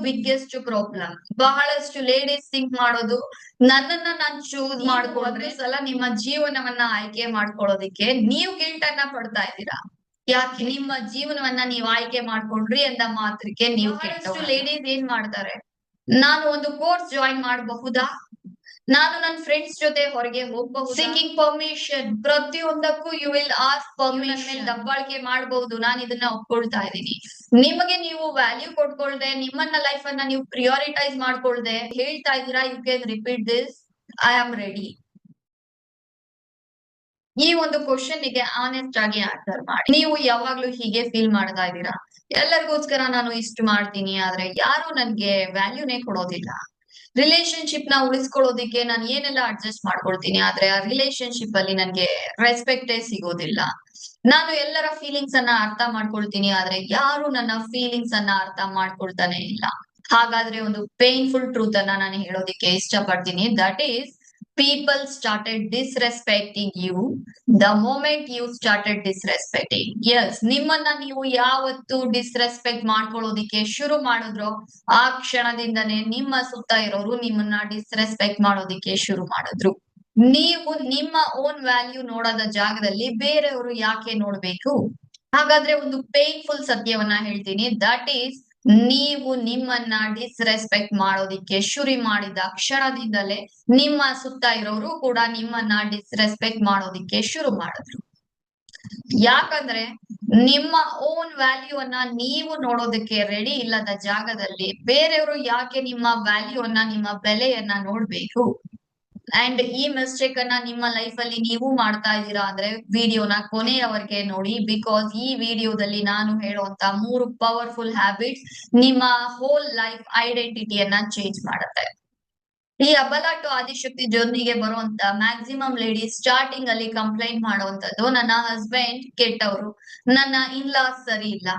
Biggest problem. ಬಹಳಷ್ಟು ladies think ಮಾಡೋದು, ನನ್ನನ್ನ ನಾನ್ ಚೂಸ್ ಮಾಡ್ಕೊಂಡ್ರೆ ಸಲ ನಿಮ್ಮ ಜೀವನವನ್ನ ಆಯ್ಕೆ ಮಾಡ್ಕೊಳ್ಳೋದಿಕ್ಕೆ ನೀವು ಗಿಲ್ಟ್ ಅನ್ನ ಪಡ್ತಾ ಇದ್ದೀರಾ. ಯಾಕೆ ನಿಮ್ಮ ಜೀವನವನ್ನ ನೀವು ಆಯ್ಕೆ ಮಾಡ್ಕೊಂಡ್ರಿ ಅಂದ ಮಾತ್ರಕ್ಕೆ ನೀವು ಕೆಟ್ಟಷ್ಟು ಲೇಡೀಸ್ ಏನ್ ಮಾಡ್ತಾರೆ, ನಾನು ಒಂದು ಕೋರ್ಸ್ ಜಾಯಿನ್ ಮಾಡಬಹುದಾ, ನಾನು ನನ್ನ ಫ್ರೆಂಡ್ಸ್ ಜೊತೆ ಹೊರಗೆ ಹೋಗಬಹುದು, ಸಿಕ್ಕಿಂಗ್ ಪರ್ಮಿಷನ್, ಪ್ರತಿಯೊಂದಕ್ಕೂ ಯು ವಿಲ್ ಆಸ್ಕ್ ಪರ್ಮಿಷನ್. ದಬ್ಬಾಳಿಕೆ ಮಾಡಬಹುದು, ನಾನು ಇದನ್ನ ಒಪ್ಕೊಳ್ತಾ ಇದ್ದೀನಿ. ನಿಮಗೆ ನೀವು ವ್ಯಾಲ್ಯೂ ಕೊಟ್ಕೊಳ್ದೆ, ನಿಮ್ಮನ್ನ ಲೈಫ್ ಅನ್ನ ನೀವು ಪ್ರಿಯಾರಿಟೈಸ್ ಮಾಡ್ಕೊಳ್ದೆ ಹೇಳ್ತಾ ಇದ್ದೀರಾ, you can repeat this, I am ready. ಈ ಒಂದು ಕ್ವಶನ್ ಗೆ ಆನೆಸ್ಟ್ ಆಗಿ ಆನ್ಸರ್ ಮಾಡಿ. ನೀವು ಯಾವಾಗ್ಲೂ ಹೀಗೆ ಫೀಲ್ ಮಾಡ್ತಾ ಇದ್ದೀರಾ, ಎಲ್ಲರಿಗೋಸ್ಕರ ನಾನು ಇಷ್ಟು ಮಾಡ್ತೀನಿ ಆದ್ರೆ ಯಾರು ನನ್ಗೆ ವ್ಯಾಲ್ಯೂನೇ ಕೊಡೋದಿಲ್ಲ, ರಿಲೇಶನ್ಶಿಪ್ ನ ಉಳಿಸ್ಕೊಳ್ಳೋದಿಕ್ಕೆ ನಾನು ಏನೆಲ್ಲ ಅಡ್ಜಸ್ಟ್ ಮಾಡ್ಕೊಳ್ತೀನಿ ಆದ್ರೆ ಆ ರಿಲೇಶನ್ಶಿಪ್ ಅಲ್ಲಿ ನನ್ಗೆ ರೆಸ್ಪೆಕ್ಟೇ ಸಿಗೋದಿಲ್ಲ, ನಾನು ಎಲ್ಲರ ಫೀಲಿಂಗ್ಸ್ ಅನ್ನ ಅರ್ಥ ಮಾಡ್ಕೊಳ್ತೀನಿ ಆದ್ರೆ ಯಾರು ನನ್ನ ಫೀಲಿಂಗ್ಸ್ ಅನ್ನ ಅರ್ಥ ಮಾಡ್ಕೊಳ್ತಾನೆ ಇಲ್ಲ. ಹಾಗಾದ್ರೆ ಒಂದು ಪೇನ್ಫುಲ್ ಟ್ರೂತ್ ಅನ್ನ ನಾನು ಹೇಳೋದಿಕ್ಕೆ ಇಷ್ಟಪಡ್ತೀನಿ. That is, people started disrespecting you the moment you started disrespecting. Yes, ನಿಮ್ಮನ್ನ ನೀವು ಯಾವತ್ತು ಡಿಸ್ರೆಸ್ಪೆಕ್ಟ್ ಮಾಡ್ಕೊಳ್ಳೋದಿಕ್ಕೆ ಶುರು ಮಾಡಿದ್ರೋ ಆ ಕ್ಷಣದಿಂದನೇ ನಿಮ್ಮ ಸುತ್ತ ಇರೋರು ನಿಮ್ಮನ್ನ ಡಿಸ್ರೆಸ್ಪೆಕ್ಟ್ ಮಾಡೋದಿಕ್ಕೆ ಶುರು ಮಾಡಿದ್ರು. ನೀವು ನಿಮ್ಮ ಓನ್ ವ್ಯಾಲ್ಯೂ ನೋಡೋದ ಜಾಗದಲ್ಲಿ ಬೇರೆಯವರು ಯಾಕೆ ನೋಡ್ಬೇಕು? ಹಾಗಾದ್ರೆ ಒಂದು ಪೇನ್ಫುಲ್ ಸತ್ಯವನ್ನ ಹೇಳ್ತೀನಿ, ದಟ್ ಈಸ್, ನೀವು ನಿಮ್ಮನ್ನ ಡಿಸ್ರೆಸ್ಪೆಕ್ಟ್ ಮಾಡೋದಿಕ್ಕೆ ಶುರು ಮಾಡಿದ ಕ್ಷಣದಿಂದಲೇ ನಿಮ್ಮ ಸುತ್ತ ಇರೋರು ಕೂಡ ನಿಮ್ಮನ್ನ ಡಿಸ್ರೆಸ್ಪೆಕ್ಟ್ ಮಾಡೋದಿಕ್ಕೆ ಶುರು ಮಾಡಿದ್ರು. ಯಾಕಂದ್ರೆ ನಿಮ್ಮ ಓನ್ ವ್ಯಾಲ್ಯೂ ಅನ್ನ ನೀವು ನೋಡೋದಕ್ಕೆ ರೆಡಿ ಇಲ್ಲದ ಜಾಗದಲ್ಲಿ ಬೇರೆಯವರು ಯಾಕೆ ನಿಮ್ಮ ವ್ಯಾಲ್ಯೂ ಅನ್ನ, ನಿಮ್ಮ ಬೆಲೆಯನ್ನ ನೋಡ್ಬೇಕು? ಅಂಡ್ ಈ ಮಿಸ್ಟೇಕ್ ಅನ್ನ ನಿಮ್ಮ ಲೈಫ್ ಅಲ್ಲಿ ನೀವು ಮಾಡ್ತಾ ಇದ್ದೀರಾ ಅಂದ್ರೆ ವಿಡಿಯೋನ ಕೊನೆಯವರೆಗೆ ನೋಡಿ, ಬಿಕಾಸ್ ಈ ವಿಡಿಯೋದಲ್ಲಿ ನಾನು ಹೇಳುವಂತ 3 ಪವರ್ಫುಲ್ ಹ್ಯಾಬಿಟ್ಸ್ ನಿಮ್ಮ ಹೋಲ್ ಲೈಫ್ ಐಡೆಂಟಿಟಿಯನ್ನ ಚೇಂಜ್ ಮಾಡುತ್ತೆ. ಈ ಅಬಲ ಟು ಆದಿಶಕ್ತಿ ಜರ್ನಿಗೆ ಬರುವಂತ ಮ್ಯಾಕ್ಸಿಮಮ್ ಲೇಡೀಸ್ ಸ್ಟಾರ್ಟಿಂಗ್ ಅಲ್ಲಿ ಕಂಪ್ಲೇಂಟ್ ಮಾಡುವಂತದ್ದು, ನನ್ನ ಹಸ್ಬೆಂಡ್ ಕೆಟ್ಟವರು, ನನ್ನ ಇನ್ಲಾಸ್ ಸರಿ ಇಲ್ಲ,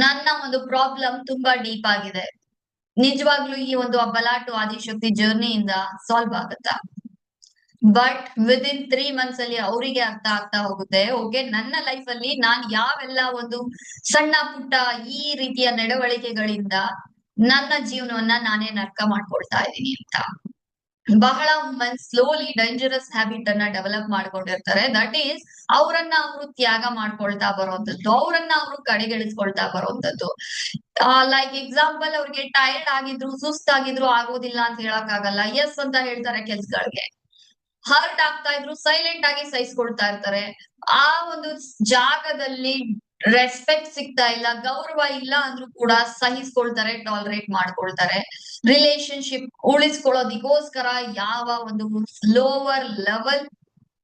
ನನ್ನ ಒಂದು ಪ್ರಾಬ್ಲಮ್ ತುಂಬಾ ಡೀಪ್ ಆಗಿದೆ. ನಿಜವಾಗ್ಲೂ ಈ ಒಂದು ಅಬಲ ಟು ಆದಿಶಕ್ತಿ ಜರ್ನಿಯಿಂದ ಸಾಲ್ವ್ ಆಗುತ್ತಾ? ಬಟ್ ವಿದಿನ್ 3 ಮಂತ್ಸ್ ಅಲ್ಲಿ ಅವರಿಗೆ ಅರ್ಥ ಆಗ್ತಾ ಹೋಗುತ್ತೆ, ಓಕೆ, ನನ್ನ ಲೈಫ್ ಅಲ್ಲಿ ನಾನ್ ಯಾವೆಲ್ಲ ಒಂದು ಸಣ್ಣ ಪುಟ್ಟ ಈ ರೀತಿಯ ನಡವಳಿಕೆಗಳಿಂದ ನನ್ನ ಜೀವನವನ್ನ ನಾನೇ ನರ್ಕ ಮಾಡ್ಕೊಳ್ತಾ ಇದ್ದೀನಿ ಅಂತ. ಬಹಳ ವುಮೆನ್ ಸ್ಲೋಲಿ ಡೇಂಜರಸ್ ಹ್ಯಾಬಿಟ್ ಅನ್ನ ಡೆವಲಪ್ ಮಾಡ್ಕೊಂಡಿರ್ತಾರೆ. ದಟ್ ಈಸ್, ಅವರನ್ನ ಅವರು ತ್ಯಾಗ ಮಾಡ್ಕೊಳ್ತಾ ಬರುವಂತದ್ದು, ಅವರನ್ನ ಅವರು ಕಡೆಗೆಳಿಸ್ಕೊಳ್ತಾ ಬರುವಂತದ್ದು. ಲೈಕ್ ಎಕ್ಸಾಂಪಲ್, ಅವ್ರಿಗೆ ಟೈರ್ಡ್ ಆಗಿದ್ರು, ಸುಸ್ತಾಗಿದ್ರು ಆಗೋದಿಲ್ಲ ಅಂತ ಹೇಳಕ್ ಆಗಲ್ಲ, ಎಸ್ ಅಂತ ಹೇಳ್ತಾರೆ ಕೆಲ್ಸಗಳಿಗೆ. ಹರ್ಟ್ ಆಗ್ತಾ ಇದ್ರು ಸೈಲೆಂಟ್ ಆಗಿ ಸಹಿಸ್ಕೊಳ್ತಾ ಇರ್ತಾರೆ. ಆ ಒಂದು ಜಾಗದಲ್ಲಿ ರೆಸ್ಪೆಕ್ಟ್ ಸಿಗ್ತಾ ಇಲ್ಲ, ಗೌರವ ಇಲ್ಲ ಅಂದ್ರೂ ಕೂಡ ಸಹಿಸ್ಕೊಳ್ತಾರೆ, ಟಾಲರೇಟ್ ಮಾಡ್ಕೊಳ್ತಾರೆ. ರಿಲೇಶನ್ಶಿಪ್ ಉಳಿಸ್ಕೊಳ್ಳೋದಿಗೋಸ್ಕರ ಯಾವ ಒಂದು ಲೋವರ್ ಲೆವೆಲ್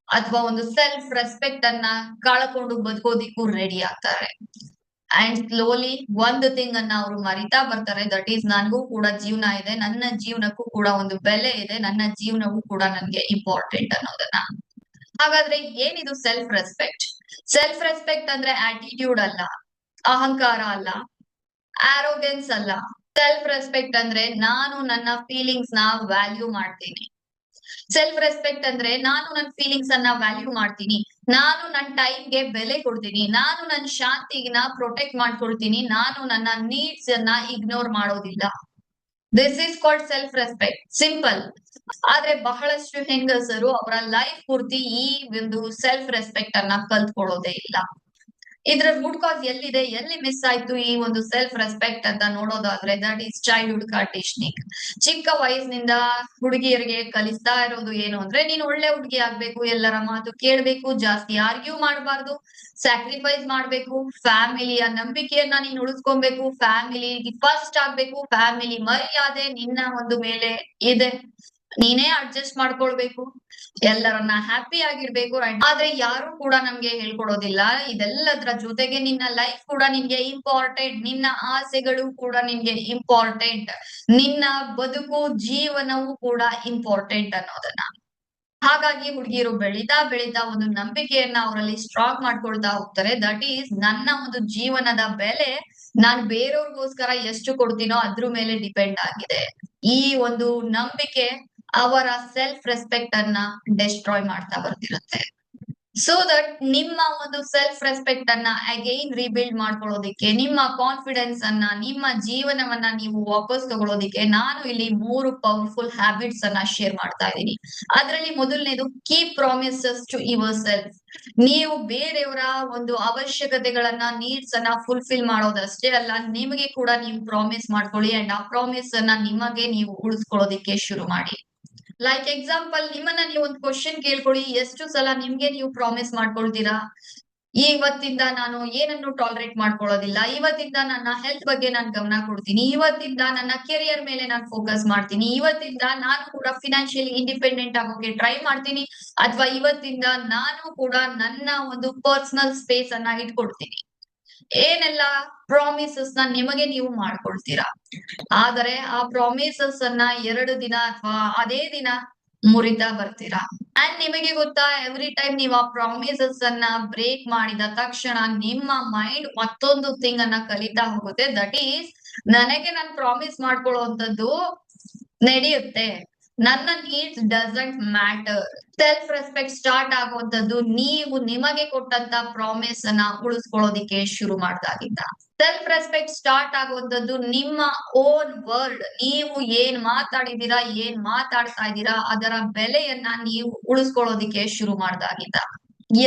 ಅಥವಾ ಒಂದು ಸೆಲ್ಫ್ ರೆಸ್ಪೆಕ್ಟ್ ಅನ್ನ ಕಳ್ಕೊಂಡು ಬದುಕೋದಿಕ್ಕೂ ರೆಡಿ ಆಗ್ತಾರೆ. ಅಂಡ್ ಸ್ಲೋಲಿ ಒಂದು ಥಿಂಗ್ ಅನ್ನ ಅವರು ಮರಿತಾ ಬರ್ತಾರೆ, ದಟ್ ಈಸ್, ನನಗೂ ಕೂಡ ಜೀವನ ಇದೆ, ನನ್ನ ಜೀವನಕ್ಕೂ ಕೂಡ ಒಂದು ಬೆಲೆ ಇದೆ, ನನ್ನ ಜೀವನವೂ ಕೂಡ ನನ್ಗೆ ಇಂಪಾರ್ಟೆಂಟ್ ಅನ್ನೋದನ್ನ. ಹಾಗಾದ್ರೆ ಏನಿದು ಸೆಲ್ಫ್ ರೆಸ್ಪೆಕ್ಟ್? ಸೆಲ್ಫ್ ರೆಸ್ಪೆಕ್ಟ್ ಅಂದ್ರೆ ಆಟಿಟ್ಯೂಡ್ ಅಲ್ಲ, ಅಹಂಕಾರ ಅಲ್ಲ, ಆರೋಗೆನ್ಸ್ ಅಲ್ಲ. ಸೆಲ್ಫ್ ರೆಸ್ಪೆಕ್ಟ್ ಅಂದ್ರೆ ನಾನು ನನ್ನ ಫೀಲಿಂಗ್ಸ್ ನ ವ್ಯಾಲ್ಯೂ ಮಾಡ್ತೀನಿ. ಸೆಲ್ಫ್ ರೆಸ್ಪೆಕ್ಟ್ ಅಂದ್ರೆ ನಾನು ನನ್ನ ಫೀಲಿಂಗ್ಸ್ ಅನ್ನ ವ್ಯಾಲ್ಯೂ ಮಾಡ್ತೀನಿ, ನಾನು ನನ್ನ ಟೈಮ್ಗೆ ಬೆಲೆ ಕೊಡ್ತೀನಿ, ನಾನು ನನ್ನ ಶಾಂತಿನ ಪ್ರೊಟೆಕ್ಟ್ ಮಾಡ್ಕೊಳ್ತೀನಿ, ನಾನು ನನ್ನ ನೀಡ್ಸ್ ಅನ್ನ ಇಗ್ನೋರ್ ಮಾಡೋದಿಲ್ಲ. This is called self respect, simple. ಆದ್ರೆ ಬಹಳಷ್ಟು ಹೆಂಗಸರು ಅವರ ಲೈಫ್ ಪೂರ್ತಿ ಈ ಒಂದು ಸೆಲ್ಫ್ ರೆಸ್ಪೆಕ್ಟ್ ಅನ್ನ ಕಲ್ತ್ಕೊಳ್ಳೋದೇ ಇಲ್ಲ. ಇದ್ರ ರೂಟ್ ಕಾಸ್ ಎಲ್ಲಿದೆ, ಎಲ್ಲಿ ಮಿಸ್ ಆಯ್ತು ಈ ಒಂದು ಸೆಲ್ಫ್ ರೆಸ್ಪೆಕ್ಟ್ ಅಂತ ನೋಡೋದಾದ್ರೆ, ದಟ್ ಈಸ್ ಚೈಲ್ಡ್ಹುಡ್ ಕಂಡೀಷನಿಂಗ್. ಚಿಕ್ಕ ವಯಸ್ಸಿನಿಂದ ಹುಡುಗಿಯರಿಗೆ ಕಲಿಸ್ತಾ ಇರೋದು ಏನು ಅಂದ್ರೆ, ನೀನ್ ಒಳ್ಳೆ ಹುಡುಗಿ ಆಗ್ಬೇಕು, ಎಲ್ಲರ ಮಾತು ಕೇಳ್ಬೇಕು, ಜಾಸ್ತಿ ಆರ್ಗ್ಯೂ ಮಾಡಬಾರ್ದು, ಸ್ಯಾಕ್ರಿಫೈಸ್ ಮಾಡ್ಬೇಕು, ಫ್ಯಾಮಿಲಿಯ ನಂಬಿಕೆಯನ್ನ ನೀನ್ ಉಳಿಸ್ಕೊಬೇಕು, ಫ್ಯಾಮಿಲಿ ಫಸ್ಟ್ ಆಗ್ಬೇಕು, ಫ್ಯಾಮಿಲಿ ಮರ್ಯಾದೆ ನಿನ್ನ ಒಂದು ಮೇಲೆ ಇದೆ, ನೀನೇ ಅಡ್ಜಸ್ಟ್ ಮಾಡ್ಕೊಳ್ಬೇಕು, ಎಲ್ಲರನ್ನ ಹ್ಯಾಪಿ ಆಗಿರ್ಬೇಕು. ಆದ್ರೆ ಯಾರು ಕೂಡ ನಮ್ಗೆ ಹೇಳ್ಕೊಡೋದಿಲ್ಲ, ಇದೆಲ್ಲದ್ರ ಜೊತೆಗೆ ನಿನ್ನ ಲೈಫ್ ಕೂಡ ನಿನ್ಗೆ ಇಂಪಾರ್ಟೆಂಟ್, ನಿನ್ನ ಆಸೆಗಳು ಕೂಡ ನಿನ್ಗೆ ಇಂಪಾರ್ಟೆಂಟ್, ನಿನ್ನ ಬದುಕು ಜೀವನವೂ ಕೂಡ ಇಂಪಾರ್ಟೆಂಟ್ ಅನ್ನೋದನ್ನ. ಹಾಗಾಗಿ ಹುಡುಗಿಯರು ಬೆಳೀತಾ ಬೆಳೀತಾ ಒಂದು ನಂಬಿಕೆಯನ್ನ ಅವರಲ್ಲಿ ಸ್ಟ್ರಾಂಗ್ ಮಾಡ್ಕೊಳ್ತಾ ಹೋಗ್ತಾರೆ. ದಟ್ ಈಸ್, ನನ್ನ ಒಂದು ಜೀವನದ ಬೆಲೆ ನಾನ್ ಬೇರೆಯವ್ರಿಗೋಸ್ಕರ ಎಷ್ಟು ಕೊಡ್ತೀನೋ ಅದ್ರ ಮೇಲೆ ಡಿಪೆಂಡ್ ಆಗಿದೆ. ಈ ಒಂದು ನಂಬಿಕೆ ಅವರ ಸೆಲ್ಫ್ ರೆಸ್ಪೆಕ್ಟ್ ಅನ್ನ ಡೆಸ್ಟ್ರಾಯ್ ಮಾಡ್ತಾ ಬರ್ತಿರುತ್ತೆ. ಸೊ ದಟ್ ನಿಮ್ಮ ಒಂದು ಸೆಲ್ಫ್ ರೆಸ್ಪೆಕ್ಟ್ ಅನ್ನ ಅಗೈನ್ ರಿಬಿಲ್ಡ್ ಮಾಡ್ಕೊಳ್ಳೋದಿಕ್ಕೆ, ನಿಮ್ಮ ಕಾನ್ಫಿಡೆನ್ಸ್ ಅನ್ನ, ನಿಮ್ಮ ಜೀವನವನ್ನ ನೀವು ವಾಪಸ್ ತಗೊಳ್ಳೋದಿಕ್ಕೆ ನಾನು ಇಲ್ಲಿ 3 ಪವರ್ಫುಲ್ ಹ್ಯಾಬಿಟ್ಸ್ ಅನ್ನ ಶೇರ್ ಮಾಡ್ತಾ ಇದ್ದೀನಿ. ಅದರಲ್ಲಿ ಮೊದಲನೇದು keep promises to yourself. ನೀವು ಬೇರೆಯವರ ಒಂದು ಅವಶ್ಯಕತೆಗಳನ್ನ, ನೀಡ್ಸ್ ಅನ್ನ ಫುಲ್ಫಿಲ್ ಮಾಡೋದಷ್ಟೇ ಅಲ್ಲ, ನಿಮಗೆ ಕೂಡ ನೀವು ಪ್ರಾಮಿಸ್ ಮಾಡ್ಕೊಳ್ಳಿ ಅಂಡ್ ಆ ಪ್ರಾಮಿಸ್ ಅನ್ನ ನಿಮಗೆ ನೀವು ಉಳಿಸ್ಕೊಳ್ಳೋದಿಕ್ಕೆ ಶುರು ಮಾಡಿ. ಲೈಕ್ ಎಕ್ಸಾಂಪಲ್, ನಿಮ್ಮನ್ನ ನೀವು ಒಂದು ಕ್ವಶನ್ ಕೇಳ್ಕೊಳ್ಳಿ, ಎಷ್ಟು ಸಲ ನಿಮ್ಗೆ ನೀವು ಪ್ರಾಮಿಸ್ ಮಾಡ್ಕೊಳ್ತೀರಾ, ಇವತ್ತಿಂದ ನಾನು ಏನನ್ನು ಟಾಲರೇಟ್ ಮಾಡ್ಕೊಳ್ಳೋದಿಲ್ಲ, ಇವತ್ತಿಂದ ನನ್ನ ಹೆಲ್ತ್ ಬಗ್ಗೆ ನಾನು ಗಮನ ಕೊಡ್ತೀನಿ, ಇವತ್ತಿಂದ ನನ್ನ ಕೆರಿಯರ್ ಮೇಲೆ ನಾನು ಫೋಕಸ್ ಮಾಡ್ತೀನಿ, ಇವತ್ತಿಂದ ನಾನು ಕೂಡ ಫಿನಾನ್ಷಿಯಲಿ ಇಂಡಿಪೆಂಡೆಂಟ್ ಆಗೋಕೆ ಟ್ರೈ ಮಾಡ್ತೀನಿ, ಅಥವಾ ಇವತ್ತಿಂದ ನಾನು ಕೂಡ ನನ್ನ ಒಂದು ಪರ್ಸನಲ್ ಸ್ಪೇಸ್ ಅನ್ನ ಇಟ್ಕೊಡ್ತೀನಿ. ಏನೆಲ್ಲ ಪ್ರಾಮಿಸಸ್ ನ ನಿಮಗೆ ನೀವು ಮಾಡ್ಕೊಳ್ತೀರಾ. ಆದರೆ ಆ ಪ್ರಾಮಿಸಸ್ ಅನ್ನ 2 ದಿನ ಅಥವಾ ಅದೇ ದಿನ ಮುರಿತಾ ಬರ್ತೀರಾ. ಅಂಡ್ ನಿಮಗೆ ಗೊತ್ತಾ, ಎವ್ರಿ ಟೈಮ್ ನೀವು ಆ ಪ್ರಾಮಿಸಸ್ ಅನ್ನ ಬ್ರೇಕ್ ಮಾಡಿದ ತಕ್ಷಣ ನಿಮ್ಮ ಮೈಂಡ್ ಮತ್ತೊಂದು ಥಿಂಗ್ ಅನ್ನ ಕಲಿತಾ ಹೋಗುತ್ತೆ. ದಟ್ ಈಸ್, ನನಗೆ ನಾನು ಪ್ರಾಮಿಸ್ ಮಾಡ್ಕೊಳ್ಳುವಂತದ್ದು ನಡೆಯುತ್ತೆ, ನನ್ನ needs doesn't matter. Self respect start ಆಗುವಂತದ್ದು ನೀವು ನಿಮಗೆ ಕೊಟ್ಟಂತ ಪ್ರಾಮಿಸ್ ಅನ್ನ ಉಳಿಸ್ಕೊಳ್ಳೋದಿಕ್ಕೆ ಶುರು ಮಾಡ್ದಾಗಿಂದ. ಸೆಲ್ಫ್ ರೆಸ್ಪೆಕ್ಟ್ ಸ್ಟಾರ್ಟ್ ಆಗುವಂತದ್ದು ನಿಮ್ಮ ಓನ್ ವರ್ಡ್, ನೀವು ಏನ್ ಮಾತಾಡಿದೀರಾ, ಏನ್ ಮಾತಾಡ್ತಾ ಇದ್ದೀರಾ, ಅದರ ಬೆಲೆಯನ್ನ ನೀವು ಉಳಿಸ್ಕೊಳ್ಳೋದಿಕ್ಕೆ ಶುರು ಮಾಡ್ದಾಗಿಂದ.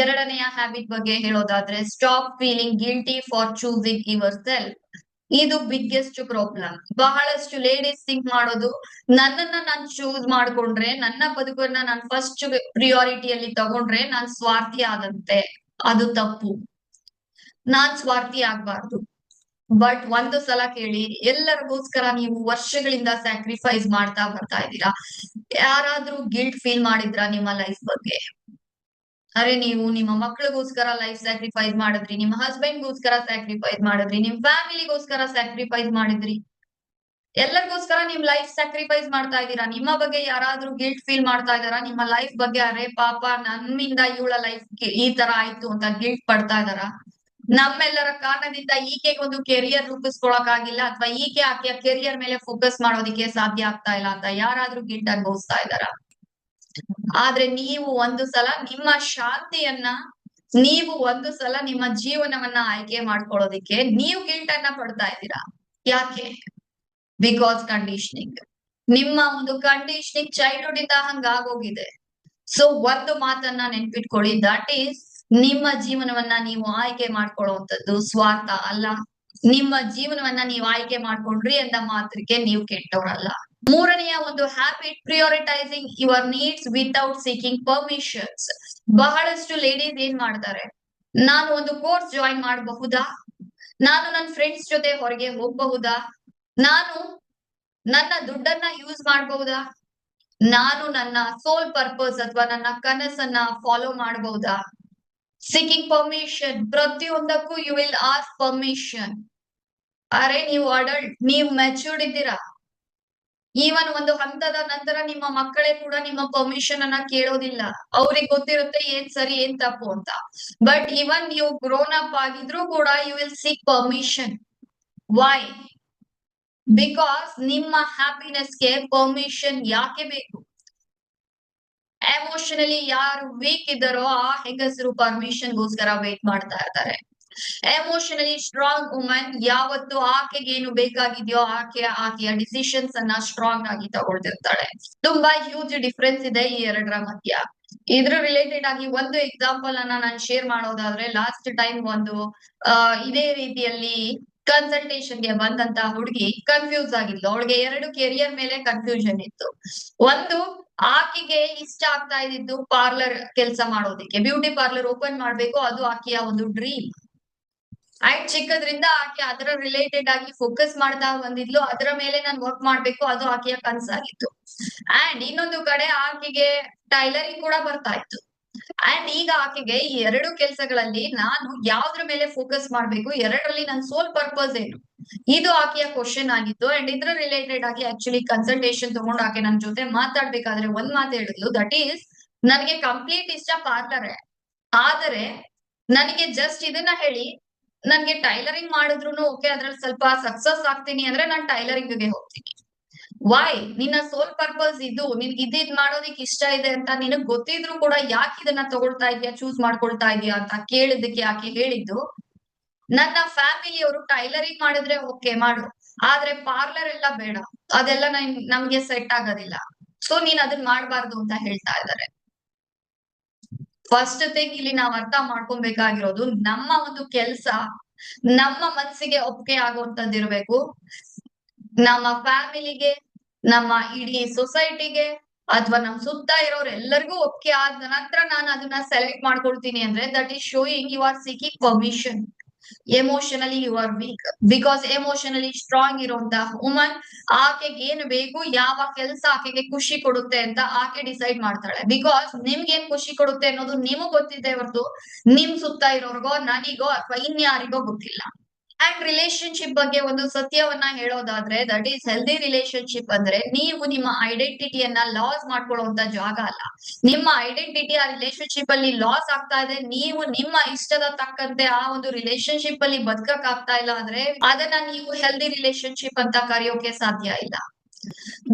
ಎರಡನೆಯ ಹ್ಯಾಬಿಟ್ ಬಗ್ಗೆ ಹೇಳೋದಾದ್ರೆ, stop feeling guilty for choosing your self. ಇದು ಬಿಗ್ಗೆಸ್ಟ್ ಪ್ರಾಬ್ಲಮ್. ಬಹಳಷ್ಟು ಲೇಡೀಸ್ ಥಿಂಕ್ ಮಾಡೋದು, ನನ್ನನ್ನ ನಾನು ಚೂಸ್ ಮಾಡ್ಕೊಂಡ್ರೆ, ನನ್ನ ಬದುಕನ್ನ ನಾನು ಫಸ್ಟ್ ಪ್ರಿಯಾರಿಟಿಯಲ್ಲಿ ತಗೊಂಡ್ರೆ ನಾನ್ ಸ್ವಾರ್ಥಿ ಆದಂತೆ. ಅದು ತಪ್ಪು. ನಾನ್ ಸ್ವಾರ್ಥಿ ಆಗ್ಬಾರ್ದು. ಬಟ್ ಒಂದು ಸಲ ಕೇಳಿ, ಎಲ್ಲರಿಗೋಸ್ಕರ ನೀವು ವರ್ಷಗಳಿಂದ ಸ್ಯಾಕ್ರಿಫೈಸ್ ಮಾಡ್ತಾ ಬರ್ತಾ ಇದ್ದೀರಾ. ಯಾರಾದ್ರೂ ಗಿಲ್ಟ್ ಫೀಲ್ ಮಾಡಿದ್ರಾ ನಿಮ್ಮ ಲೈಫ್ ಬಗ್ಗೆ? ಅರೆ, ನೀವು ನಿಮ್ಮ ಮಕ್ಕಳಿಗೋಸ್ಕರ ಲೈಫ್ ಸ್ಯಾಕ್ರಿಫೈಸ್ ಮಾಡಿದ್ರಿ, ನಿಮ್ಮ ಹಸ್ಬೆಂಡ್ ಗೋಸ್ಕರ ಸ್ಯಾಕ್ರಿಫೈಸ್ ಮಾಡಿದ್ರಿ, ನಿಮ್ ಫ್ಯಾಮಿಲಿಗೋಸ್ಕರ ಸ್ಯಾಕ್ರಿಫೈಸ್ ಮಾಡಿದ್ರಿ, ಎಲ್ಲರಿಗೋಸ್ಕರ ನಿಮ್ ಲೈಫ್ ಸ್ಯಾಕ್ರಿಫೈಸ್ ಮಾಡ್ತಾ ಇದ್ದೀರಾ. ನಿಮ್ಮ ಬಗ್ಗೆ ಯಾರಾದ್ರೂ ಗಿಲ್ಟ್ ಫೀಲ್ ಮಾಡ್ತಾ ಇದಾರಾ? ನಿಮ್ಮ ಲೈಫ್ ಬಗ್ಗೆ, ಅರೆ ಪಾಪ ನಮ್ಮಿಂದ ಇವಳ ಲೈಫ್ ಈ ತರ ಆಯ್ತು ಅಂತ ಗಿಲ್ಟ್ ಪಡ್ತಾ ಇದಾರ? ನಮ್ಮೆಲ್ಲರ ಕಾರಣದಿಂದ ಈಕೆಗೆ ಒಂದು ಕೆರಿಯರ್ ರೂಪಿಸ್ಕೊಳಕ್ ಆಗಿಲ್ಲ, ಅಥವಾ ಈಕೆ ಆಕೆಯ ಕೆರಿಯರ್ ಮೇಲೆ ಫೋಕಸ್ ಮಾಡೋದಿಕ್ಕೆ ಸಾಧ್ಯ ಆಗ್ತಾ ಇಲ್ಲ ಅಂತ ಯಾರಾದ್ರೂ ಗಿಲ್ಟ್ ಅನುಭವಿಸ್ತಾ ಇದಾರ? ಆದ್ರೆ ನೀವು ಒಂದು ಸಲ ನಿಮ್ಮ ಶಾಂತಿಯನ್ನ, ನೀವು ಒಂದು ಸಲ ನಿಮ್ಮ ಜೀವನವನ್ನ ಆಯ್ಕೆ ಮಾಡ್ಕೊಳ್ಳೋದಿಕ್ಕೆ ನೀವು ಗಿಲ್ಟ್ ಅನ್ನ ಪಡ್ತಾ ಇದ್ದೀರಾ. ಯಾಕೆ? Because conditioning. ನಿಮ್ಮ ಒಂದು ಕಂಡೀಷನಿಂಗ್ ಚೈಲ್ಡ್ಹುಡ್ ಇಂದ ಹಂಗಾಗೋಗಿದೆ. ಸೊ ಒಂದು ಮಾತನ್ನ ನೆನ್ಪಿಟ್ಕೊಳ್ಳಿ, ದಟ್ ಈಸ್, ನಿಮ್ಮ ಜೀವನವನ್ನ ನೀವು ಆಯ್ಕೆ ಮಾಡ್ಕೊಳ್ಳುವಂತದ್ದು ಸ್ವಾರ್ಥ ಅಲ್ಲ. ನಿಮ್ಮ ಜೀವನವನ್ನ ನೀವು ಆಯ್ಕೆ ಮಾಡ್ಕೊಂಡ್ರಿ ಅಂತ ಮಾತ್ರಕ್ಕೆ ನೀವು ಕೆಟ್ಟವರಲ್ಲ. ಮೂರನೆಯ ಒಂದು habit, prioritising your needs without seeking permissions. ಬಹಳಷ್ಟು ಲೇಡೀಸ್ ಏನ್ ಮಾಡ್ತಾರೆ, ನಾನು ಒಂದು ಕೋರ್ಸ್ ಜಾಯಿನ್ ಮಾಡಬಹುದಾ, ನಾನು ನನ್ನ ಫ್ರೆಂಡ್ಸ್ ಜೊತೆ ಹೊರಗೆ ಹೋಗಬಹುದಾ, ನಾನು ನನ್ನ ದುಡ್ಡನ್ನ ಯೂಸ್ ಮಾಡಬಹುದಾ, ನಾನು ನನ್ನ ಸೋಲ್ ಪರ್ಪಸ್ ಅಥವಾ ನನ್ನ ಕನಸನ್ನ ಫಾಲೋ ಮಾಡಬಹುದಾ. ಸೀಕಿಂಗ್ ಪರ್ಮಿಷನ್, ಪ್ರತಿಯೊಂದಕ್ಕೂ ಯು ವಿಲ್ ಆಸ್ಕ್ ಪರ್ಮಿಷನ್. ಅರೆ, ನೀವು ಅಡಲ್ಟ್, ನೀವು ಮೆಚೂರ್ಡ್ ಇದ್ದೀರಾ. ಈವನ್ ಒಂದು ಹಂತದ ನಂತರ ನಿಮ್ಮ ಮಕ್ಕಳೇ ಕೂಡ ನಿಮ್ಮ ಪರ್ಮಿಷನ್ ಅನ್ನ ಕೇಳೋದಿಲ್ಲ. ಅವ್ರಿಗೆ ಗೊತ್ತಿರುತ್ತೆ ಏನ್ ಸರಿ ಏನ್ ತಪ್ಪು ಅಂತ. ಬಟ್ ಇವನ್ ನೀವು ಗ್ರೋನ್ ಅಪ್ ಆಗಿದ್ರು ಕೂಡ you will seek permission. Why? Because ನಿಮ್ಮ ಹ್ಯಾಪಿನೆಸ್ಗೆ ಪರ್ಮಿಷನ್ ಯಾಕೆ ಬೇಕು? ಎಮೋಷನಲಿ ಯಾರು ವೀಕ್ ಇದ್ದಾರೋ ಆ ಹೆಂಗಸರು ಪರ್ಮಿಷನ್ ಗೋಸ್ಕರ ವೇಟ್ ಮಾಡ್ತಾ ಇರ್ತಾರೆ. ಎಮೋಷನಲಿ ಸ್ಟ್ರಾಂಗ್ ವುಮನ್ ಯಾವತ್ತು ಆಕೆಗೆ ಏನು ಬೇಕಾಗಿದೆಯೋ ಆಕೆಯ ಡಿಸಿಷನ್ಸ್ ಅನ್ನ ಸ್ಟ್ರಾಂಗ್ ಆಗಿ ತಗೊಳ್ತಿರ್ತಾಳೆ. ತುಂಬಾ ಹ್ಯೂಜ್ ಡಿಫ್ರೆನ್ಸ್ ಇದೆ ಈ ಎರಡರ ಮಧ್ಯ. ಇದ್ರ ರಿಲೇಟೆಡ್ ಆಗಿ ಒಂದು ಎಕ್ಸಾಂಪಲ್ ಅನ್ನ ನಾನು ಶೇರ್ ಮಾಡೋದಾದ್ರೆ, ಲಾಸ್ಟ್ ಟೈಮ್ ಒಂದು ಇದೇ ರೀತಿಯಲ್ಲಿ ಕನ್ಸಲ್ಟೇಷನ್ ಗೆ ಬಂದಂತ ಹುಡುಗಿ ಕನ್ಫ್ಯೂಸ್ ಆಗಿದ್ಲು. ಅವಳಿಗೆ 2 ಕೆರಿಯರ್ ಮೇಲೆ ಕನ್ಫ್ಯೂಷನ್ ಇತ್ತು. ಒಂದು, ಆಕೆಗೆ ಇಷ್ಟ ಆಗ್ತಾ ಇದ್ದಿದ್ದು ಪಾರ್ಲರ್ ಕೆಲಸ ಮಾಡೋದಿಕ್ಕೆ, ಬ್ಯೂಟಿ ಪಾರ್ಲರ್ ಓಪನ್ ಮಾಡ್ಬೇಕು, ಅದು ಆಕೆಯ ಒಂದು ಡ್ರೀಮ್. ಆಯ್ತು, ಚಿಕ್ಕದ್ರಿಂದ ಆಕೆ ಅದರ ರಿಲೇಟೆಡ್ ಆಗಿ ಫೋಕಸ್ ಮಾಡ್ತಾ ಬಂದಿದ್ಲು. ಅದರ ಮೇಲೆ ನಾನು ವರ್ಕ್ ಮಾಡ್ಬೇಕು, ಅದು ಆಕೆಯ ಕನ್ಸಾಗಿತ್ತು. ಅಂಡ್ ಇನ್ನೊಂದು ಕಡೆ ಆಕೆಗೆ ಟೈಲರಿಂಗ್ ಕೂಡ ಬರ್ತಾ ಇತ್ತು. ಅಂಡ್ ಈಗ ಆಕೆಗೆ ಈ 2 ಕೆಲಸಗಳಲ್ಲಿ ನಾನು ಯಾವ್ದ್ರ ಮೇಲೆ ಫೋಕಸ್ ಮಾಡ್ಬೇಕು, ಎರಡರಲ್ಲಿ ನನ್ನ ಸೋಲ್ ಪರ್ಪಸ್ ಏನು, ಇದು ಆಕೆಯ ಕ್ವಶನ್ ಆಗಿತ್ತು. ಅಂಡ್ ಇದ್ರ ರಿಲೇಟೆಡ್ ಆಗಿ ಆಕ್ಚುಲಿ ಕನ್ಸಲ್ಟೇಷನ್ ತಗೊಂಡು ಆಕೆ ನನ್ನ ಜೊತೆ ಮಾತಾಡ್ಬೇಕಾದ್ರೆ ಒಂದ್ ಮಾತು ಹೇಳಿದ್ಲು, ದಟ್ ಈಸ್, ನನಗೆ ಕಂಪ್ಲೀಟ್ ಇಷ್ಟ ಪಾರ್ಲರ್, ಆದರೆ ನನಗೆ ಜಸ್ಟ್ ಇದನ್ನ ಹೇಳಿ, ನನ್ಗೆ ಟೈಲರಿಂಗ್ ಮಾಡಿದ್ರು ಓಕೆ, ಅದ್ರಲ್ಲಿ ಸ್ವಲ್ಪ ಸಕ್ಸಸ್ ಆಗ್ತೀನಿ ಅಂದ್ರೆ ನಾನು ಟೈಲರಿಂಗ್ ಗೆ ಹೋಗ್ತೀನಿ. ವೈ ನಿನ್ನ ಸೋಲ್ ಪರ್ಪಸ್ ಇದು ನಿನ್ಗೆ ಇದಿದ್ ಮಾಡೋದಿಕ್ ಇಷ್ಟ ಇದೆ ಅಂತ ನಿನಗ್ ಗೊತ್ತಿದ್ರು ಕೂಡ ಯಾಕೆ ಇದನ್ನ ತಗೊಳ್ತಾ ಇದೀಯಾ, ಚೂಸ್ ಮಾಡ್ಕೊಳ್ತಾ ಇದೀಯಾ ಅಂತ ಕೇಳಿದ್ದಕ್ಕೆ ಆಕೆ ಹೇಳಿದ್ದು, ನನ್ನ ಫ್ಯಾಮಿಲಿಯವರು ಟೈಲರಿಂಗ್ ಮಾಡಿದ್ರೆ ಓಕೆ ಮಾಡು, ಆದ್ರೆ ಪಾರ್ಲರ್ ಎಲ್ಲ ಬೇಡ, ಅದೆಲ್ಲ ನಮ್ಗೆ ಸೆಟ್ ಆಗೋದಿಲ್ಲ, ಸೊ ನೀನ್ ಅದನ್ನ ಮಾಡ್ಬಾರ್ದು ಅಂತ ಹೇಳ್ತಾ ಇದ್ದಾರೆ. ಫಸ್ಟ್ ಥಿಂಗ್ ಇಲ್ಲಿ ನಾವ್ ಅರ್ಥ ಮಾಡ್ಕೊಬೇಕಾಗಿರೋದು, ನಮ್ಮ ಒಂದು ಕೆಲ್ಸ ನಮ್ಮ ಮನ್ಸಿಗೆ ಒಪ್ಪಿಗೆ ಆಗುವಂತದ್ದಿರ್ಬೇಕು. ನಮ್ಮ ಫ್ಯಾಮಿಲಿಗೆ, ನಮ್ಮ ಇಡೀ ಸೊಸೈಟಿಗೆ ಅಥವಾ ನಮ್ ಸುತ್ತ ಇರೋರ್ ಎಲ್ಲರಿಗೂ ಒಪ್ಪಿಗೆ ಆದ ನಂತರ ನಾನು ಅದನ್ನ ಸೆಲೆಕ್ಟ್ ಮಾಡ್ಕೊಳ್ತೀನಿ ಅಂದ್ರೆ that is showing you are seeking permission. Emotionally you are weak. Because emotionally strong ಇರುವಂತ ವುಮನ್ ಆಕೆಗೆ ಏನ್ ಬೇಕು, ಯಾವ ಕೆಲಸ ಆಕೆಗೆ ಖುಷಿ ಕೊಡುತ್ತೆ ಅಂತ ಆಕೆ ಡಿಸೈಡ್ ಮಾಡ್ತಾಳೆ. ಬಿಕಾಸ್ ನಿಮ್ಗೆ ಏನ್ ಖುಷಿ ಕೊಡುತ್ತೆ ಅನ್ನೋದು ನಿಮಗ್ ಗೊತ್ತಿದೆ ಹೊರತು ನಿಮ್ ಸುತ್ತ ಇರೋರ್ಗೋ ನನಗೋ ಅಥವಾ ಇನ್ಯಾರಿಗೋ ಗೊತ್ತಿಲ್ಲ. ಅಂಡ್ ರಿಲೇಶನ್ಶಿಪ್ ಬಗ್ಗೆ ಒಂದು ಸತ್ಯವನ್ನ ಹೇಳೋದಾದ್ರೆ, ದಟ್ ಈಸ್ ಹೆಲ್ದಿ ರಿಲೇಶನ್ಶಿಪ್ ಅಂದ್ರೆ ನೀವು ನಿಮ್ಮ ಐಡೆಂಟಿಟಿಯನ್ನ ಲಾಸ್ ಮಾಡ್ಕೊಳ್ಳುವಂತ ಜಾಗ ಅಲ್ಲ. ನಿಮ್ಮ ಐಡೆಂಟಿಟಿ ಆ ರಿಲೇಶನ್ಶಿಪ್ ಅಲ್ಲಿ ಲಾಸ್ ಆಗ್ತಾ ಇದೆ, ನೀವು ನಿಮ್ಮ ಇಷ್ಟದ ತಕ್ಕಂತೆ ಆ ಒಂದು ರಿಲೇಶನ್ಶಿಪ್ ಅಲ್ಲಿ ಬದುಕಕ್ ಆಗ್ತಾ ಇಲ್ಲ ಅಂದ್ರೆ ಅದನ್ನ ನೀವು ಹೆಲ್ದಿ ರಿಲೇಶನ್ಶಿಪ್ ಅಂತ ಕರೆಯೋಕೆ ಸಾಧ್ಯ ಇಲ್ಲ.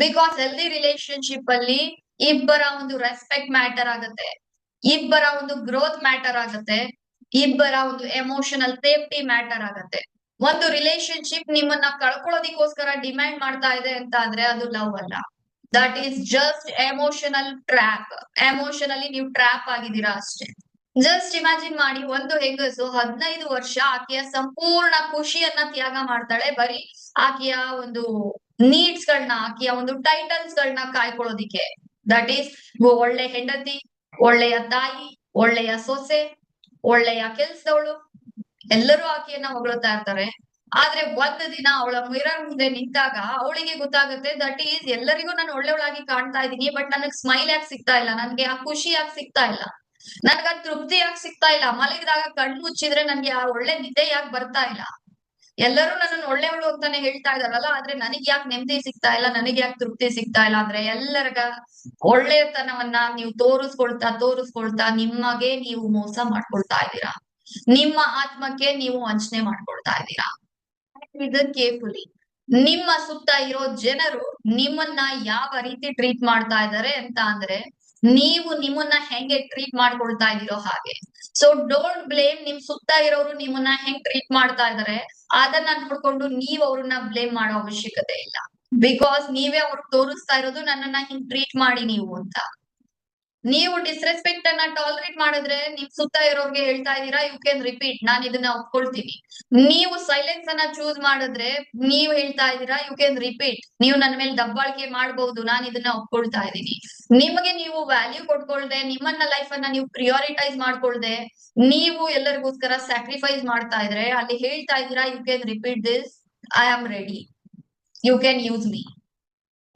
ಬಿಕಾಸ್ ಹೆಲ್ದಿ ರಿಲೇಶನ್ಶಿಪ್ ಅಲ್ಲಿ ಇಬ್ಬರ ಒಂದು ರೆಸ್ಪೆಕ್ಟ್ ಮ್ಯಾಟರ್ ಆಗುತ್ತೆ, ಇಬ್ಬರ ಒಂದು ಗ್ರೋತ್ ಮ್ಯಾಟರ್ ಆಗುತ್ತೆ, ಇಬ್ಬರ ಒಂದು ಎಮೋಷನಲ್ ಸೇಫ್ಟಿ ಮ್ಯಾಟರ್ ಆಗುತ್ತೆ. ಒಂದು ರಿಲೇಶನ್ಶಿಪ್ ನಿಮ್ಮನ್ನ ಕಳ್ಕೊಳ್ಳೋದಿಕ್ಕೋಸ್ಕರ ಡಿಮ್ಯಾಂಡ್ ಮಾಡ್ತಾ ಇದೆ ಅಂತ ಅಂದ್ರೆ ಅದು ಲವ್ ಅಲ್ಲ. That is just emotional trap. Emotionally ನೀವು ಟ್ರ್ಯಾಪ್ ಆಗಿದ್ದೀರಾ ಅಷ್ಟೇ. ಜಸ್ಟ್ ಇಮ್ಯಾಜಿನ್ ಮಾಡಿ, ಒಂದು ಹೆಂಗಸು 15 ವರ್ಷ ಆಕೆಯ ಸಂಪೂರ್ಣ ಖುಷಿಯನ್ನ ತ್ಯಾಗ ಮಾಡ್ತಾಳೆ ಬರೀ ಆಕೆಯ ಒಂದು ನೀಡ್ಸ್ ಗಳನ್ನ, ಆಕೆಯ ಒಂದು ಟೈಟಲ್ಸ್ ಗಳನ್ನ ಕಾಯ್ಕೊಳ್ಳೋದಿಕ್ಕೆ. ದಟ್ ಈಸ್ ಒಳ್ಳೆ ಹೆಂಡತಿ, ಒಳ್ಳೆಯ ತಾಯಿ, ಒಳ್ಳೆಯ ಸೊಸೆ, ಒಳ್ಳೆಯ ಕೆಲ್ಸದವಳು, ಎಲ್ಲರೂ ಆಕೆಯನ್ನ ಹೊಗಳುತ್ತಾ ಇರ್ತಾರೆ. ಆದ್ರೆ ಒಂದು ದಿನ ಅವಳ ಮಿರರ್ ಮುಂದೆ ನಿಂತಾಗ ಅವಳಿಗೆ ಗೊತ್ತಾಗುತ್ತೆ, ದಟ್ ಈಸ್ ಎಲ್ಲರಿಗೂ ನಾನು ಒಳ್ಳೆಯವಳಾಗಿ ಕಾಣ್ತಾ ಇದ್ದೀನಿ, ಬಟ್ ನನಗ್ ಸ್ಮೈಲ್ ಯಾಕೆ ಸಿಗ್ತಾ ಇಲ್ಲ, ನನ್ಗೆ ಆ ಖುಷಿ ಯಾಕೆ ಸಿಗ್ತಾ ಇಲ್ಲ, ನನ್ಗ ತೃಪ್ತಿ ಯಾಕೆ ಸಿಗ್ತಾ ಇಲ್ಲ, ಮಲಗಿದಾಗ ಕಣ್ಣು ಮುಚ್ಚಿದ್ರೆ ನನ್ಗೆ ಆ ಒಳ್ಳೆ ನಿದ್ದೆ ಯಾಕೆ ಬರ್ತಾ ಇಲ್ಲ, ಎಲ್ಲರೂ ನನ್ನನ್ನು ಒಳ್ಳೆಯವಳು ಅಂತಾನೆ ಹೇಳ್ತಾ ಇದಾರಲ್ಲ, ಆದ್ರೆ ನನಗ್ ಯಾಕೆ ನೆಮ್ಮದಿ ಸಿಗ್ತಾ ಇಲ್ಲ, ನನಗ್ ಯಾಕೆ ತೃಪ್ತಿ ಸಿಗ್ತಾ ಇಲ್ಲ ಅಂದ್ರೆ ಎಲ್ಲರಿಗ ಒಳ್ಳೆಯತನವನ್ನ ನೀವು ತೋರಿಸ್ಕೊಳ್ತಾ ನಿಮಗೆ ನೀವು ಮೋಸ ಮಾಡ್ಕೊಳ್ತಾ ಇದ್ದೀರಾ, ನಿಮ್ಮ ಆತ್ಮಕ್ಕೆ ನೀವು ವಂಚನೆ ಮಾಡ್ಕೊಳ್ತಾ ಇದ್ದೀರಾ. ಇದನ್ ಕೇರ್ಫುಲಿ. ನಿಮ್ಮ ಸುತ್ತ ಇರೋ ಜನರು ನಿಮ್ಮನ್ನ ಯಾವ ರೀತಿ ಟ್ರೀಟ್ ಮಾಡ್ತಾ ಇದ್ದಾರೆ ಅಂತ ಅಂದ್ರೆ ನೀವು ನಿಮ್ಮನ್ನ ಹೆಂಗೆ ಟ್ರೀಟ್ ಮಾಡ್ಕೊಳ್ತಾ ಇದೀರೋ ಹಾಗೆ. ಸೊ ಡೋಂಟ್ ಬ್ಲೇಮ್ ನಿಮ್ ಸುತ್ತ ಇರೋರು ನಿಮ್ಮನ್ನ ಹೆಂಗ್ ಟ್ರೀಟ್ ಮಾಡ್ತಾ ಇದಾರೆ ಅದನ್ನ ನೋಡ್ಕೊಂಡು ನೀವ್ ಅವ್ರನ್ನ ಬ್ಲೇಮ್ ಮಾಡೋ ಅವಶ್ಯಕತೆ ಇಲ್ಲ. ಬಿಕಾಸ್ ನೀವೇ ಅವ್ರಿಗೆ ತೋರಿಸ್ತಾ ಇರೋದು ನನ್ನನ್ನ ಹಿಂಗ್ ಟ್ರೀಟ್ ಮಾಡಿ ನೀವು ಅಂತ. ನೀವು ಡಿಸ್ರೆಸ್ಪೆಕ್ಟ್ ಅನ್ನ ಟಾಲರೇಟ್ ಮಾಡಿದ್ರೆ ನಿಮ್ ಸುತ್ತ ಇರೋರ್ಗೆ ಹೇಳ್ತಾ ಇದೀರಾ ಯು ಕ್ಯಾನ್ ರಿಪೀಟ್, ನಾನ್ ಇದನ್ನ ಒಪ್ಕೊಳ್ತೀನಿ. ನೀವು ಸೈಲೆನ್ಸ್ ಅನ್ನ ಚೂಸ್ ಮಾಡಿದ್ರೆ ನೀವು ಹೇಳ್ತಾ ಇದೀರಾ ಯು ಕ್ಯಾನ್ ರಿಪೀಟ್, ನೀವು ನನ್ನ ಮೇಲೆ ದಬ್ಬಾಳಿಕೆ ಮಾಡಬಹುದು, ನಾನ್ ಇದನ್ನ ಒಪ್ಕೊಳ್ತಾ ಇದೀನಿ. ನಿಮಗೆ ನೀವು ವ್ಯಾಲ್ಯೂ ಕೊಟ್ಕೊಳ್ದೆ, ನಿಮ್ಮನ್ನ ಲೈಫ್ ಅನ್ನ ನೀವು ಪ್ರಿಯಾರಿಟೈಸ್ ಮಾಡ್ಕೊಳ್ದೆ, ನೀವು ಎಲ್ಲರಿಗೋಸ್ಕರ ಸ್ಯಾಕ್ರಿಫೈಸ್ ಮಾಡ್ತಾ ಇದ್ರೆ ಅಲ್ಲಿ ಹೇಳ್ತಾ ಇದೀರಾ you can repeat this, I am ready, you can use me.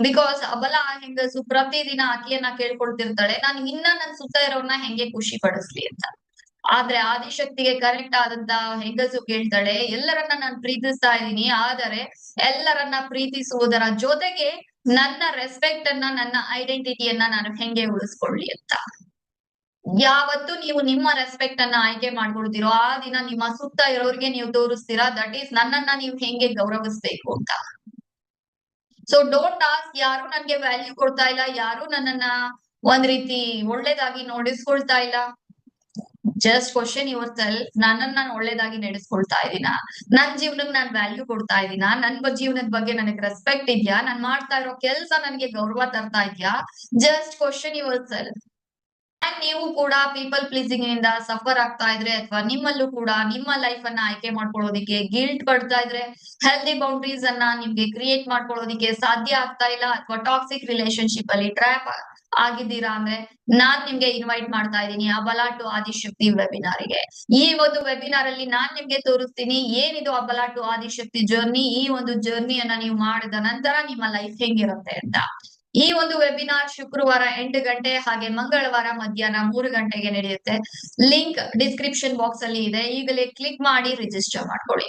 Because ಅಬಲ ಹೆಂಗಸು ಪ್ರತಿದಿನ ಆಕೆಯನ್ನ ಕೇಳ್ಕೊಳ್ತಿರ್ತಾಳೆ, ನಾನು ಇನ್ನ ನನ್ ಸುತ್ತ ಇರೋರ್ನ ಹೆಂಗೆ ಖುಷಿ ಪಡಿಸ್ಲಿ ಅಂತ. ಆದ್ರೆ ಆದಿಶಕ್ತಿಗೆ ಕರೆಕ್ಟ್ ಆದಂತ ಹೆಂಗಸು ಕೇಳ್ತಾಳೆ, ಎಲ್ಲರನ್ನ ನಾನು ಪ್ರೀತಿಸ್ತಾ ಇದ್ದೀನಿ, ಆದರೆ ಎಲ್ಲರನ್ನ ಪ್ರೀತಿಸುವುದರ ಜೊತೆಗೆ ನನ್ನ ರೆಸ್ಪೆಕ್ಟ್ ಅನ್ನ, ನನ್ನ ಐಡೆಂಟಿಟಿಯನ್ನ ನಾನು ಹೆಂಗೆ ಉಳಿಸ್ಕೊಳ್ಳಿ ಅಂತ. ಯಾವತ್ತು ನೀವು ನಿಮ್ಮ ರೆಸ್ಪೆಕ್ಟ್ ಅನ್ನ ಆಯ್ಕೆ ಮಾಡ್ಕೊಳ್ತೀರೋ ಆ ದಿನ ನಿಮ್ಮ ಸುತ್ತ ಇರೋರ್ಗೆ ನೀವು ತೋರಿಸ್ತೀರಾ ದಟ್ ಈಸ್ ನನ್ನನ್ನ ನೀವು ಹೆಂಗೆ ಗೌರವಿಸ್ಬೇಕು ಅಂತ. ಸೊ ಡೋಂಟ್ ಆಸ್ಕ್ ಯಾರು ನನ್ಗೆ ವ್ಯಾಲ್ಯೂ ಕೊಡ್ತಾ ಇಲ್ಲ, ಯಾರು ನನ್ನನ್ನ ಒಂದ್ ರೀತಿ ಒಳ್ಳೇದಾಗಿ ನೋಡಿಸ್ಕೊಳ್ತಾ ಇಲ್ಲ. ಜಸ್ಟ್ ಕ್ವಶನ್ ಯುವರ್ ಸೆಲ್ಫ್, ನನ್ನನ್ನ ನಾನು ಒಳ್ಳೇದಾಗಿ ನಡೆಸ್ಕೊಳ್ತಾ ಇದೀನಾ, ನನ್ ಜೀವನಕ್ಕೆ ನಾನ್ ವ್ಯಾಲ್ಯೂ ಕೊಡ್ತಾ ಇದೀನಾ, ನನ್ ಜೀವನದ ಬಗ್ಗೆ ನನಗೆ ರೆಸ್ಪೆಕ್ಟ್ ಇದೆಯಾ, ನಾನ್ ಮಾಡ್ತಾ ಇರೋ ಕೆಲ್ಸ ನನಗೆ ಗೌರವ ತರ್ತಾ ಇದ್ಯಾ. Just question your self. And ನೀವು ಕೂಡ ಪೀಪಲ್ ಪ್ಲೀಸಿಂಗ್ ನಿಂದ ಸಫರ್ ಆಗ್ತಾ ಇದ್ರೆ ಅಥವಾ ನಿಮ್ಮಲ್ಲೂ ಕೂಡ ನಿಮ್ಮ ಲೈಫ್ ಅನ್ನ ಆಯ್ಕೆ ಮಾಡ್ಕೊಳ್ಳೋದಿಕ್ಕೆ ಗಿಲ್ಟ್ ಪಡ್ತಾ ಇದ್ರೆ, ಹೆಲ್ದಿ ಬೌಂಡ್ರೀಸ್ ಅನ್ನ ನಿಮ್ಗೆ ಕ್ರಿಯೇಟ್ ಮಾಡ್ಕೊಳ್ಳೋದಿಕ್ಕೆ ಸಾಧ್ಯ ಆಗ್ತಾ ಇಲ್ಲ, ಅಥವಾ ಟಾಕ್ಸಿಕ್ ರಿಲೇಶನ್ಶಿಪ್ ಅಲ್ಲಿ ಟ್ರ್ಯಾಪ್ ಆಗಿದ್ದೀರಾ ಅಂದ್ರೆ ನಾನ್ ನಿಮ್ಗೆ ಇನ್ವೈಟ್ ಮಾಡ್ತಾ ಇದ್ದೀನಿ ಅಬಲ ಟು ಆದಿಶಕ್ತಿ ವೆಬಿನಾರಿಗೆ. ಈ ಒಂದು ವೆಬಿನಾರ್ ಅಲ್ಲಿ ನಾನ್ ನಿಮ್ಗೆ ತೋರಿಸ್ತೀನಿ ಏನಿದು ಅಬಲ ಟು ಆದಿಶಕ್ತಿ ಜರ್ನಿ. ಈ ಒಂದು ಜರ್ನಿಯನ್ನ ನೀವು ಮಾಡಿದ ನಂತರ ನಿಮ್ಮ ಲೈಫ್ ಹೆಂಗಿರುತ್ತೆ ಅಂತ. ಈ ಒಂದು ವೆಬಿನಾರ್ ಶುಕ್ರವಾರ 8 ಗಂಟೆ ಹಾಗೆ ಮಂಗಳವಾರ ಮಧ್ಯಾಹ್ನ 3 ಗಂಟೆಗೆ ನಡೆಯುತ್ತೆ. ಲಿಂಕ್ ಡಿಸ್ಕ್ರಿಪ್ಷನ್ ಬಾಕ್ಸ್ ಅಲ್ಲಿ ಇದೆ, ಈಗಲೇ ಕ್ಲಿಕ್ ಮಾಡಿ ರಿಜಿಸ್ಟರ್ ಮಾಡ್ಕೊಳ್ಳಿ.